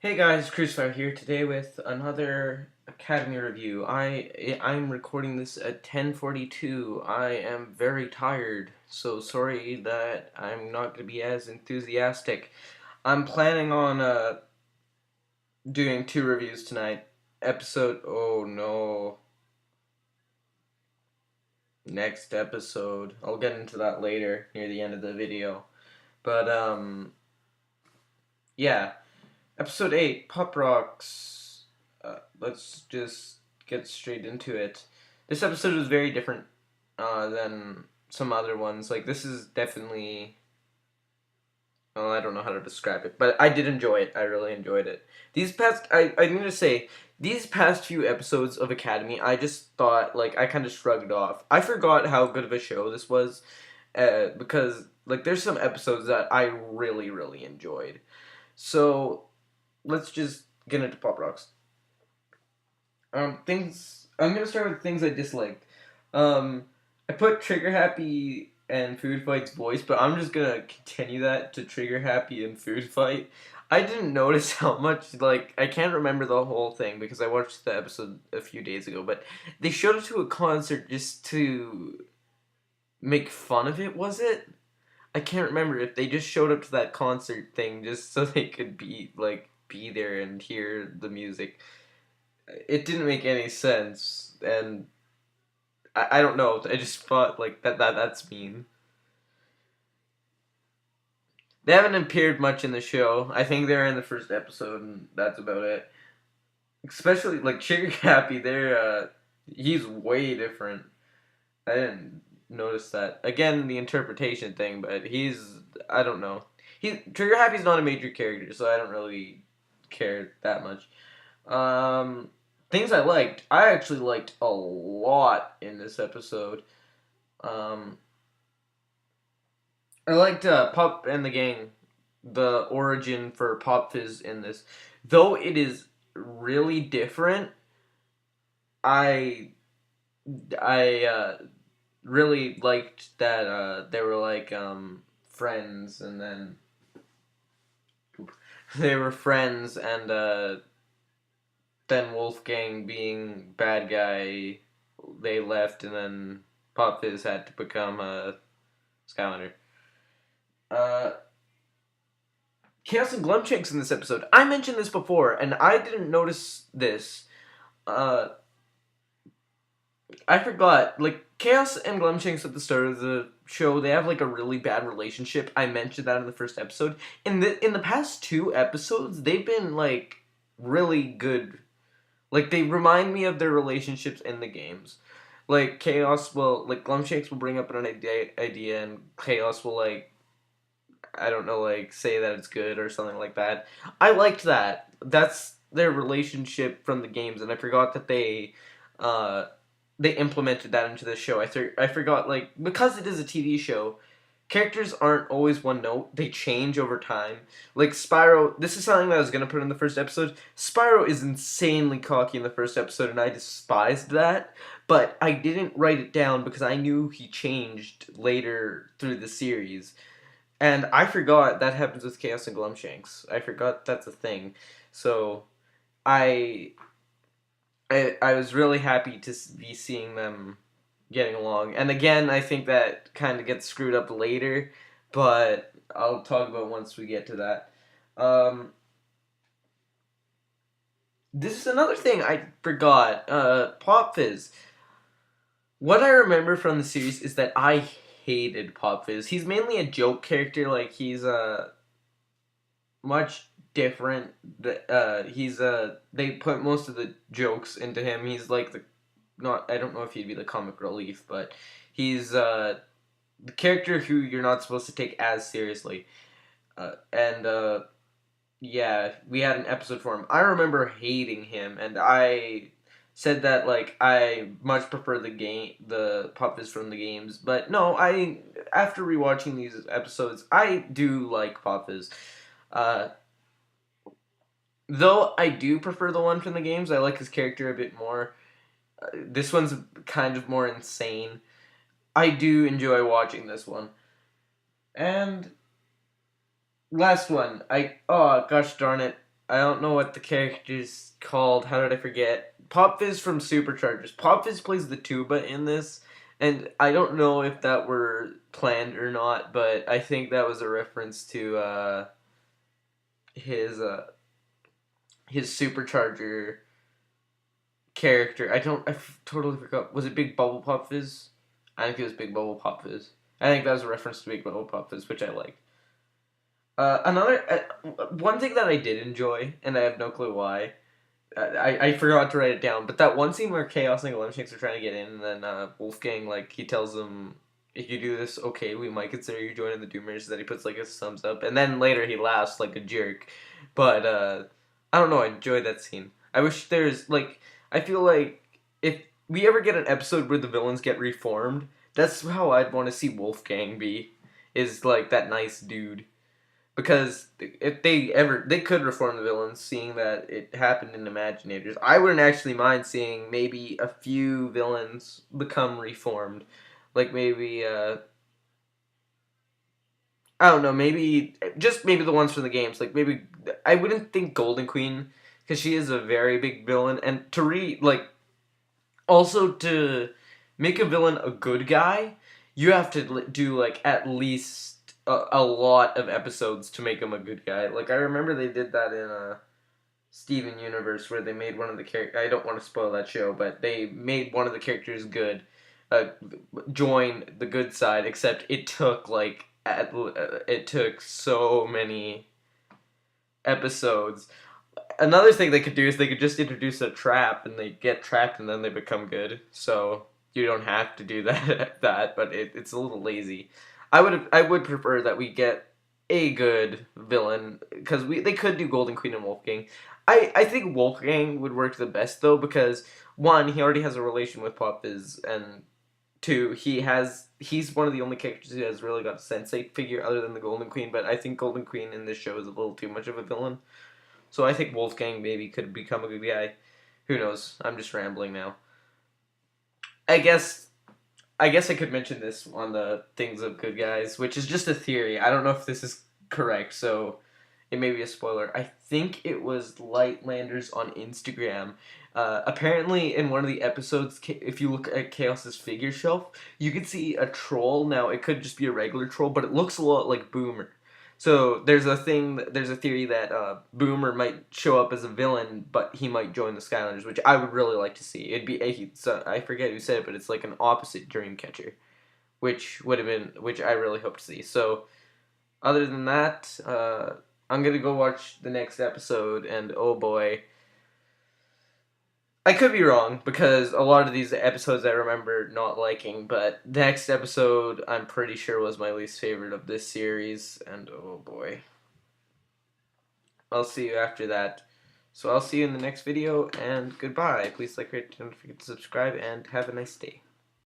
Hey guys, Crucifire here today with another Academy review. I'm recording this at 10:42. I am very tired, so sorry that I'm not going to be as enthusiastic. I'm planning on doing two reviews tonight. Oh no, next episode. I'll get into that later near the end of the video. But yeah. Episode 8, Pop Rocks. Let's just get straight into it. This episode was very different than some other ones. Like, this is definitely. Well, I don't know how to describe it, but I did enjoy it. I really enjoyed it. I need to say, these past few episodes of Academy, I just thought, like, I kind of shrugged off. I forgot how good of a show this was because, like, there's some episodes that I really, really enjoyed. So, let's just get into Pop Rocks. Things. I'm gonna start with things I disliked. I put Trigger Happy and Food Fight's voice, but I'm just gonna continue that to Trigger Happy and Food Fight. I didn't notice how much, like, I can't remember the whole thing because I watched the episode a few days ago, but they showed up to a concert just to make fun of it, was it? I can't remember if they just showed up to that concert thing just so they could be there and hear the music. It didn't make any sense, and I don't know. I just thought like that's mean. They haven't appeared much in the show. I think they're in the first episode, and that's about it. Especially like Trigger Happy, he's way different. I didn't notice that. Again, the interpretation thing, but I don't know. Trigger Happy's not a major character, so I don't really care that much. Things I liked. I actually liked a lot in this episode. Um, I liked Pop and the Gang, the origin for Pop Fizz in this. Though it is really different, I I really liked that they were like friends, and then they were friends, and then Wolfgang being bad guy, they left, and then Pop Fizz had to become a Skylander. Uh, Chaos and Glumshanks in this episode. I mentioned this before, and I didn't notice this. Uh, I forgot. Like, Chaos and Glumshanks at the start of the show, they have like a really bad relationship. I mentioned that in the first episode. In the past two episodes, they've been like really good. Like, they remind me of their relationships in the games. Like, Glumshanks will bring up an idea, and Chaos will, like, I don't know, like, say that it's good or something like that. I liked that. That's their relationship from the games, and I forgot that they implemented that into the show. I forgot, like, because it is a TV show, characters aren't always one note. They change over time. Like Spyro, this is something that I was gonna put in the first episode. Spyro is insanely cocky in the first episode, and I despised that. But I didn't write it down because I knew he changed later through the series. And I forgot that happens with Chaos and Glumshanks. I forgot that's a thing. So I I was really happy to be seeing them getting along. And again, I think that kind of gets screwed up later, but I'll talk about once we get to that. Um, this is another thing I forgot. Pop Fizz. What I remember from the series is that I hated Pop Fizz. He's mainly a joke character. Like, he's much different. They put most of the jokes into him. He's like the not. I don't know if he'd be the comic relief, but he's the character who you're not supposed to take as seriously. And yeah, we had an episode for him. I remember hating him, and I said that like I much prefer the Pop Fizz from the games. But no, after rewatching these episodes, I do like Pop Fizz. Uh, though I do prefer the one from the games, I like his character a bit more. This one's kind of more insane. I do enjoy watching this one. And last one, oh gosh darn it, I don't know what the character's called. How did I forget? Pop Fizz from Superchargers. Pop Fizz plays the tuba in this, and I don't know if that were planned or not, but I think that was a reference to his his Supercharger character. Totally forgot. Was it Big Bubble Pop Fizz? I think it was Big Bubble Pop Fizz. I think that was a reference to Big Bubble Pop Fizz, which I like. One thing that I did enjoy, and I have no clue why. I forgot to write it down, but that one scene where Chaos and Golem are trying to get in, and then Wolfgang, like, he tells them, if you do this, okay, we might consider you joining the Doomers, that he puts, like, his thumbs up, and then later he laughs like a jerk, but, I don't know, I enjoyed that scene. I wish there's, like, I feel like if we ever get an episode where the villains get reformed, that's how I'd want to see Wolfgang be, is, like, that nice dude. Because if they could reform the villains, seeing that it happened in Imaginators. I wouldn't actually mind seeing maybe a few villains become reformed. Like maybe, I don't know, maybe the ones from the games. Like maybe, I wouldn't think Golden Queen, because she is a very big villain. And also to make a villain a good guy, you have to do like at least a lot of episodes to make him a good guy. Like I remember they did that in Steven Universe, where they made one of the characters. I don't want to spoil that show, but they made one of the characters good, uh, join the good side. Except it took it took so many episodes. Another thing they could do is they could just introduce a trap, and they get trapped, and then they become good. So you don't have to do that, but it's a little lazy. I would prefer that we get a good villain, because they could do Golden Queen and Wolfgang. I think Wolfgang would work the best though, because one, he already has a relation with Pop Fizz, and two, he's one of the only characters who has really got a sensei figure other than the Golden Queen. But I think Golden Queen in this show is a little too much of a villain. So I think Wolfgang maybe could become a good guy. Who knows? I'm just rambling now. I guess I guess I could mention this on the things of good guys, which is just a theory. I don't know if this is correct, so it may be a spoiler. I think it was Lightlanders on Instagram. Apparently, in one of the episodes, if you look at Chaos's figure shelf, you can see a troll. Now, it could just be a regular troll, but it looks a lot like Boomer. So there's a theory that Boomer might show up as a villain, but he might join the Skylanders, which I would really like to see. It'd be I forget who said it, but it's like an opposite Dreamcatcher, which I really hope to see. So other than that, I'm gonna go watch the next episode, and oh boy, I could be wrong, because a lot of these episodes I remember not liking, but the next episode I'm pretty sure was my least favorite of this series, and oh boy. I'll see you after that. So I'll see you in the next video, and goodbye. Please like, rate, don't forget to subscribe, and have a nice day.